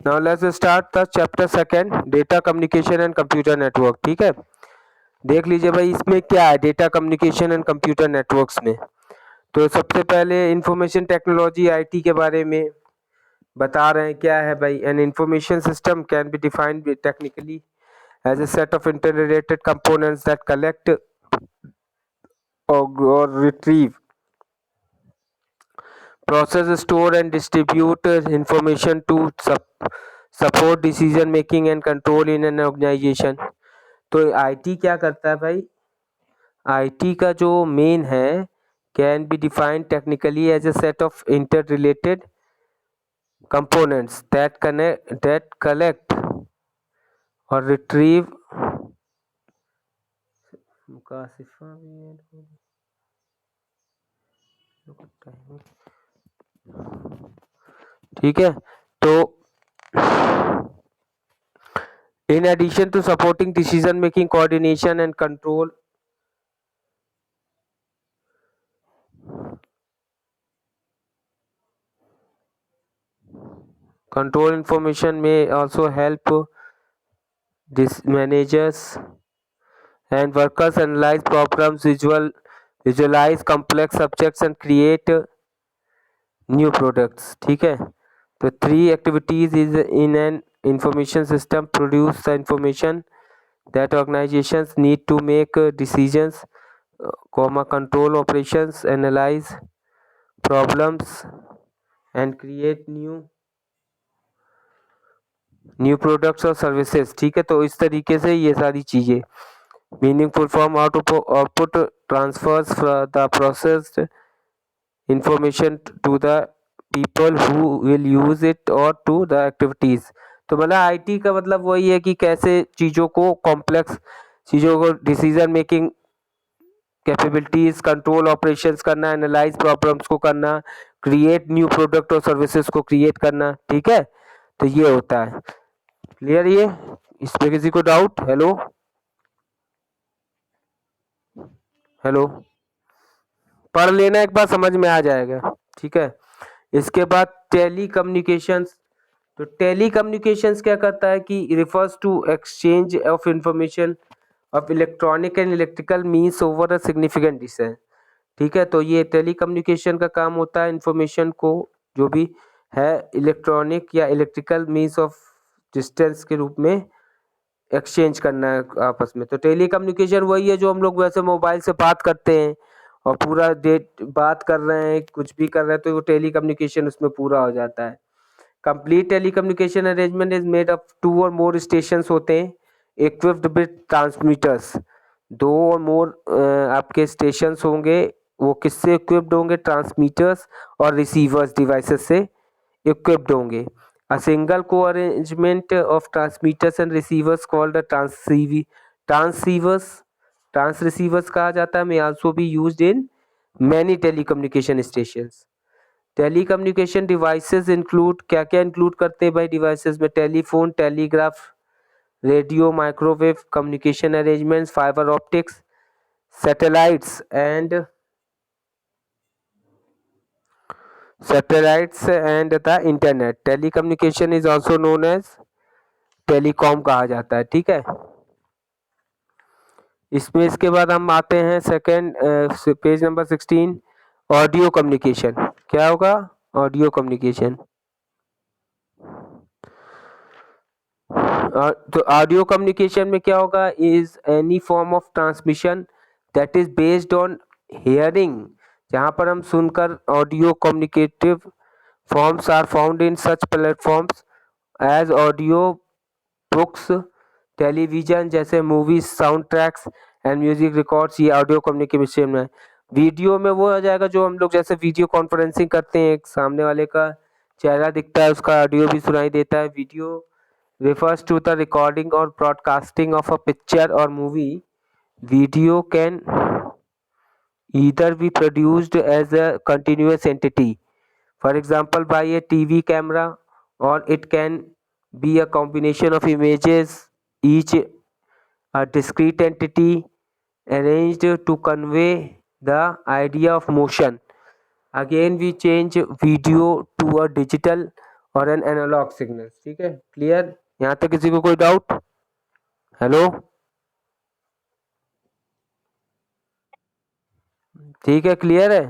Now let's start the chapter second, data communication and computer network. ठीक है, देख लीजिए भाई इसमें क्या है data communication and computer networks में। तो सबसे पहले इंफॉर्मेशन टेक्नोलॉजी आईटी के बारे में बता रहे हैं। क्या है भाई, an information system can be defined technically as a set of interrelated components that collect or retrieve, process, store and distribute information to support decision making and control in an organization। तो IT क्या करता है भाई, IT का जो main है can be defined technically as a set of interrelated components that collect और retrieve ठीक है। तो in addition to supporting decision making, coordination and control information may also help this managers and workers analyze problems, visualize complex subjects and create new products। ठीक है, तो 3 activities is in an information system: produce the information that organizations need to make decisions, control operations, analyze problems and create new products और services. ठीक है, तो इस तरीके से ये सारी चीज़ें meaningful form output transfers the processed information to the people who will use it और टू द एक्टिविटीज़। तो मतलब आईटी का मतलब वही है कि कैसे चीज़ों को, कॉम्प्लेक्स चीज़ों को decision making capabilities, control operations करना, एनालाइज प्रॉब्लम्स को करना, क्रिएट न्यू प्रोडक्ट और सर्विसेज को क्रिएट करना। ठीक है, तो ये होता है। क्लियर? ये इसमें किसी को डाउट? हेलो हेलो, पढ़ लेना एक बार, समझ में आ जाएगा। ठीक है, इसके बाद टेली कम्युनिकेशंस। तो टेली कम्युनिकेशंस क्या करता है कि refers to exchange of information of electronic and electrical means over a significant distance. ठीक है, तो ये टेली कम्युनिकेशन का काम होता है इंफॉर्मेशन को जो भी है इलेक्ट्रॉनिक या इलेक्ट्रिकल मीन्स ऑफ डिस्टेंस के रूप में एक्सचेंज करना है आपस में। तो टेली कम्युनिकेशन वही है जो हम लोग वैसे मोबाइल से बात करते हैं और पूरा डेट बात कर रहे हैं, कुछ भी कर रहे हैं, तो वो टेली कम्युनिकेशन उसमें पूरा हो जाता है। Complete telecommunication arrangement is made of 2 और मोर स्टेशन होते हैं इक्विप्ड विद ट्रांसमीटर्स। 2 और मोर आपके स्टेशन होंगे, वो किससे इक्विप्ड होंगे? ट्रांसमीटर्स और रिसीवर्स डिवाइसेस से इक्विप्ड होंगे। A single co-arrangement of transmitters and receivers called a transceivers कहा जाता है, may also be used in many telecommunication stations। Telecommunication devices include, क्या क्या इंक्लूड करते हैं भाई डिवाइसेस में? Telephone, telegraph, radio, microwave communication arrangements, fibre optics, satellites and the internet. Telecommunication is also known as telecom कहा जाता है। ठीक है, इसमें इसके बाद हम आते हैं second page number 16, audio communication. क्या होगा? Audio communication. तो ऑडियो कम्युनिकेशन में क्या होगा? Is any form of transmission that is based on hearing, जहाँ पर हम सुनकर audio communicative forms are found in such platforms as audio books, television जैसे movies, sound tracks and music records. ये ऑडियो कम्युनिकेशन में। वीडियो में वो आ जाएगा जो हम लोग जैसे वीडियो कॉन्फ्रेंसिंग करते हैं, एक सामने वाले का चेहरा दिखता है, उसका ऑडियो भी सुनाई देता है। Video refers to the recording or broadcasting of a picture or movie। Video can either be produced as a continuous entity, for example by a TV camera, or it can be a combination of images, each a discrete entity arranged to convey the idea of motion। Again we change video to a digital और N analogue signal. ठीक है, clear? यहाँ तक किसी को कोई doubt? Hello, ठीक है, क्लियर है?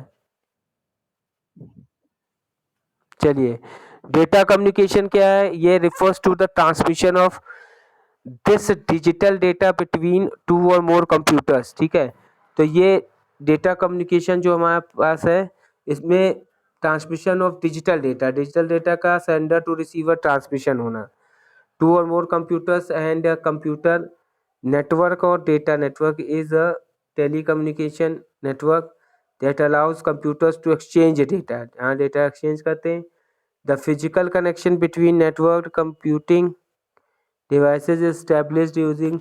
चलिए, डेटा कम्युनिकेशन क्या है? ये refers to the transmission of this digital data between two और मोर कंप्यूटर्स। ठीक है, तो ये डेटा कम्युनिकेशन जो हमारे पास है, इसमें ट्रांसमिशन ऑफ डिजिटल डेटा का सेंडर टू रिसीवर ट्रांसमिशन होना, टू और more computers and computer network or data network is a telecommunication network that allows computers to exchange data। हाँ, डेटा एक्सचेंज करते हैं। The physical connection between network computing devices is established using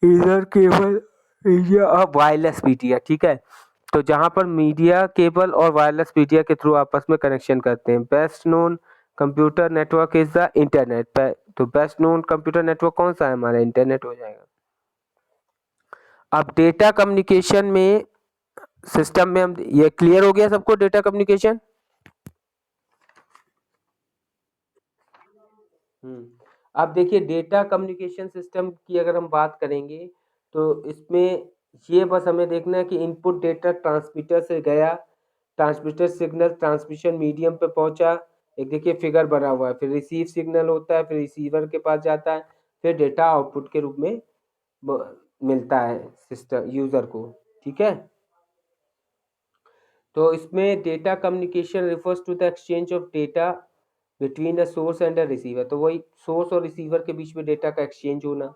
either cable media or wireless media। ठीक है, तो जहाँ पर media cable और wireless media के थ्रू आपस में कनेक्शन करते हैं। Best known computer network is the internet. तो बेस्ट नोन कंप्यूटर नेटवर्क कौन सा है? हमारा इंटरनेट हो जाएगा। अब डेटा कम्युनिकेशन में सिस्टम में हम, ये क्लियर हो गया सबको डेटा कम्युनिकेशन? अब देखिए, डेटा कम्युनिकेशन सिस्टम की अगर हम बात करेंगे तो इसमें ये बस हमें देखना है कि इनपुट डेटा ट्रांसमीटर से गया, ट्रांसमीटर सिग्नल ट्रांसमिशन मीडियम पे पहुंचा, एक देखिए फिगर बना हुआ है, फिर रिसीव सिग्नल होता है, फिर रिसीवर के पास जाता है, फिर डेटा आउटपुट के रूप में मिलता है सिस्टम यूजर को। ठीक है, तो इसमें data communication refers to the exchange of data between the source and the receiver. तो वही सोर्स और रिसीवर के बीच में डेटा का एक्सचेंज होना।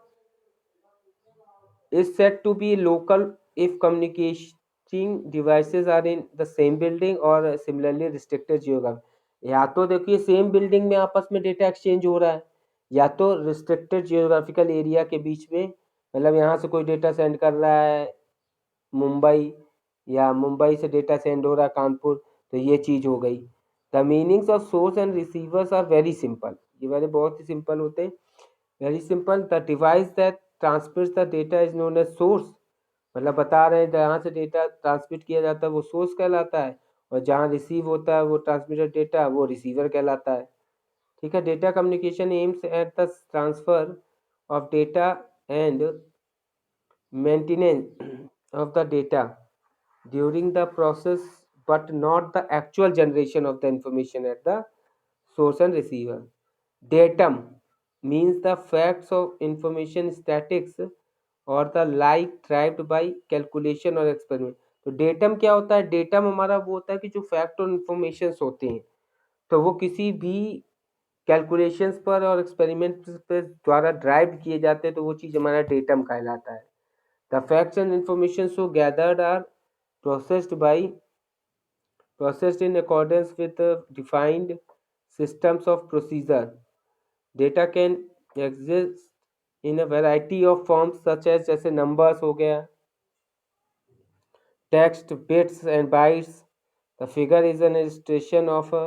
is said to be local if communicating devices are in the same building or similarly restricted geography। या तो देखिए सेम बिल्डिंग में आपस में डेटा एक्सचेंज हो रहा है, या तो रिस्ट्रिक्टेड जियोग्राफिकल एरिया के बीच में, मतलब यहाँ से कोई डेटा सेंड कर रहा है मुंबई, या मुंबई से डेटा सेंड हो रहा है कानपुर, तो ये चीज़ हो गई। The meanings of source and receivers are very simple. ये वाले बहुत ही सिंपल होते हैं। Very simple, the device that transmits the data is known as source. मतलब बता रहे हैं जहाँ से डेटा ट्रांसमिट किया जाता है वो सोर्स कहलाता है, और जहाँ रिसीव होता है वो ट्रांसमिटेड डेटा वो रिसीवर कहलाता है। ठीक है, data communication aims at the transfer of data and maintenance of the data during the process, but not the actual generation of the information at the source and receiver। Datum means the facts of information statics or the like derived by calculation or experiment। तो datum क्या होता है? Datum हमारा वो होता है कि जो फैक्ट और इंफॉर्मेशन होते हैं, तो वो किसी भी कैलकुलेशंस पर और एक्सपेरिमेंट पर द्वारा ड्राइव किए जाते हैं, तो वो चीज़ हमारा डेटम कहलाता है। The facts and information so gathered are processed in accordance with the defined systems of procedure। Data can exist in a variety of forms such as जैसे numbers हो गया, text, bits and bytes। The figure is an illustration of a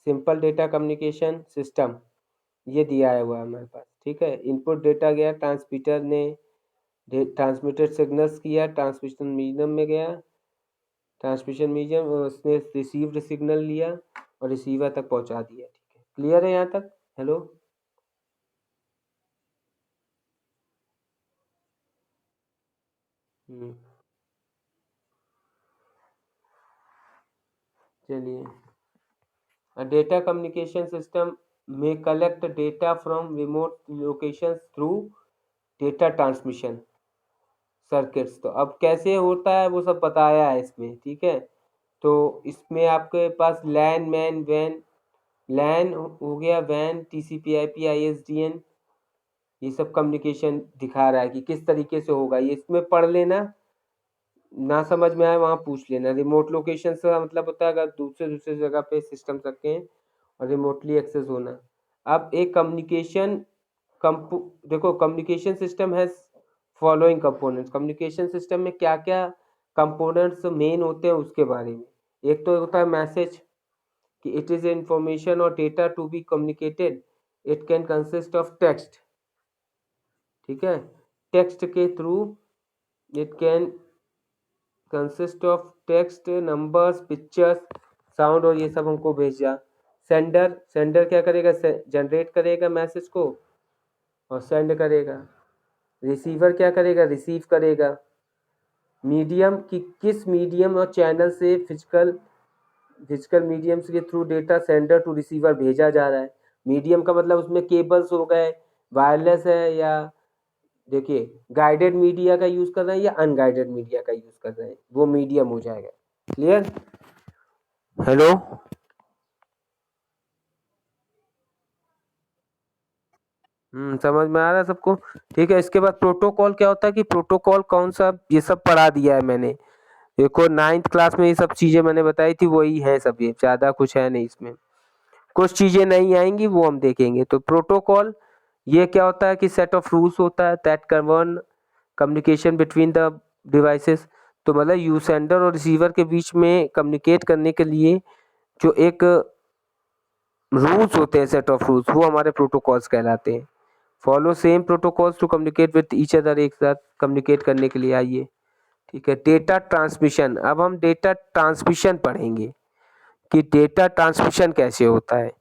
simple data communication system। ये दिया है हुआ है हमारे पास। ठीक है, इनपुट डेटा गया, ट्रांसमीटर ने ट्रांसमिटेड सिग्नल्स किया, ट्रांसमिशन मीडियम में गया, ट्रांसमिशन मीडियम उसने रिसीव्ड सिग्नल लिया और रिसीवर तक पहुंचा दिया। ठीक है, क्लियर है यहाँ तक? हेलो, चलिए। A data communication system may collect data from remote locations through data transmission circuits. तो अब कैसे होता है वो सब बताया है इसमें। ठीक है, तो इसमें आपके पास लैन मैन वैन, लैन हो गया, वैन टीसीपी आईपी आईएसडीएन, ये सब कम्युनिकेशन दिखा रहा है कि किस तरीके से होगा। ये इसमें पढ़ लेना, ना समझ में आए वहाँ पूछ लेना। रिमोट लोकेशन से मतलब होता है अगर दूसरे दूसरे जगह पे सिस्टम रखे हैं और रिमोटली एक्सेस होना। अब एक कम्युनिकेशन देखो, communication system has following components. Communication system में क्या क्या कंपोनेंट्स मेन होते हैं उसके बारे में। एक तो होता है मैसेज, कि इट इज इंफॉर्मेशन और data to be communicated, it can consist of text. ठीक है, टेक्स्ट के through it can consist of text, numbers, pictures, sound, और ये सब हमको भेजा। सेंडर क्या करेगा, जनरेट करेगा मैसेज को और सेंड करेगा। रिसीवर क्या करेगा, रिसीव करेगा। मीडियम कि किस मीडियम और चैनल से फिजिकल मीडियम्स के through data sender to receiver भेजा जा रहा है। मीडियम का मतलब उसमें केबल्स हो गए, वायरलेस है, या देखिए गाइडेड मीडिया का यूज कर रहे हैं या अनगाइडेड मीडिया का यूज कर रहे हैं, वो मीडियम हो जाएगा। क्लियर? हेलो, समझ में आ रहा है सबको? ठीक है। इसके बाद प्रोटोकॉल क्या होता है कि प्रोटोकॉल कौन सा, ये सब पढ़ा दिया है मैंने। देखो 9th क्लास में ये सब चीजें मैंने बताई थी, वही है सब, ये ज्यादा कुछ है नहीं इसमें। कुछ चीजें नहीं आएंगी वो हम देखेंगे। तो प्रोटोकॉल ये क्या होता है कि सेट ऑफ रूल्स होता है that govern communication between the devices. तो मतलब यू सेंडर और रिसीवर के बीच में कम्युनिकेट करने के लिए जो एक रूल्स होते हैं, सेट ऑफ रूल्स, वो हमारे प्रोटोकॉल्स कहलाते हैं। Follow same protocols to communicate with each other, एक साथ कम्युनिकेट करने के लिए। आइए, ठीक है। डेटा ट्रांसमिशन, अब हम डेटा ट्रांसमिशन पढ़ेंगे कि डेटा ट्रांसमिशन कैसे होता है,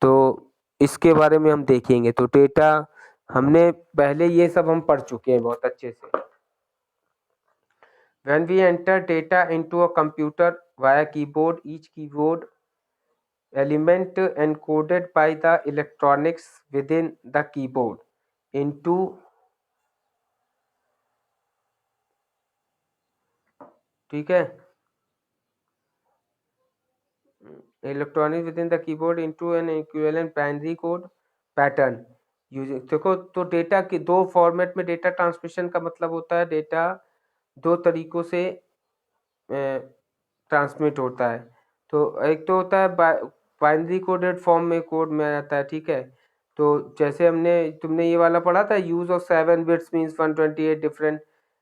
तो इसके बारे में हम देखेंगे। तो डेटा हमने पहले ये सब हम पढ़ चुके हैं बहुत अच्छे से। When we enter data into a computer via keyboard, each keyboard element encoded by the electronics within the keyboard into, ठीक है, electronics within the keyboard into an equivalent binary code pattern using, देखो तो data के दो format में data transmission का मतलब होता है डेटा दो तरीकों से ट्रांसमिट होता है। तो एक तो होता है बाइनरी कोडेड फॉर्म में कोड में आ जाता है, ठीक है। तो जैसे तुमने ये वाला पढ़ा था, use of 7 bits means 128 different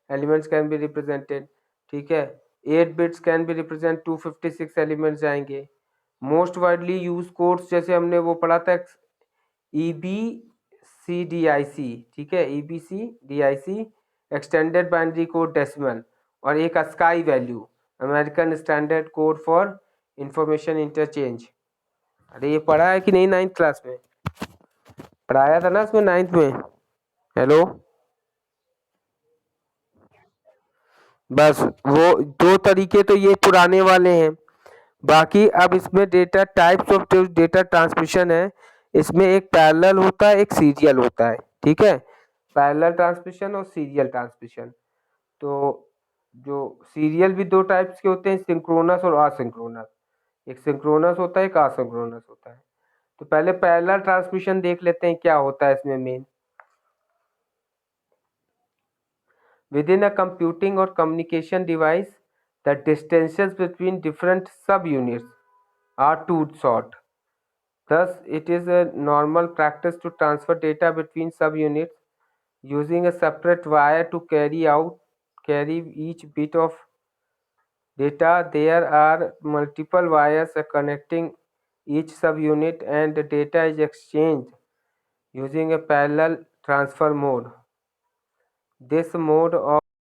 elements can be represented, ठीक है। 8 bits can be represent 256 elements जाएंगे। मोस्ट वाइडली यूज कोड्स जैसे हमने वो पढ़ा था EBCDIC, ठीक है, EBCDIC extended binary code decimal, और एक sky value, American standard code for information interchange. अरे ये पढ़ा है कि नहीं 9th क्लास में? पढ़ाया था ना इसमें 9th में। हेलो, बस वो दो तरीके तो ये पुराने वाले हैं। बाकी अब इसमें data types of data transmission है, इसमें एक पैरेलल होता है, एक सीरियल होता है, ठीक है। पैरेलल ट्रांसमिशन और सीरियल ट्रांसमिशन। तो जो सीरियल भी दो टाइप्स के होते हैं, सिंक्रोनस और असिंक्रोनस। एक सिंक्रोनस होता है, एक असिंक्रोनस होता है। तो पहले पैरेलल ट्रांसमिशन देख लेते हैं क्या होता है इसमें main. Within a computing or communication device, the distances between different subunits are too short. Thus, it is a normal practice to transfer data between subunits using a separate wire to carry each bit of data. There are multiple wires connecting each subunit, and the data is exchanged using a parallel transfer mode. This mode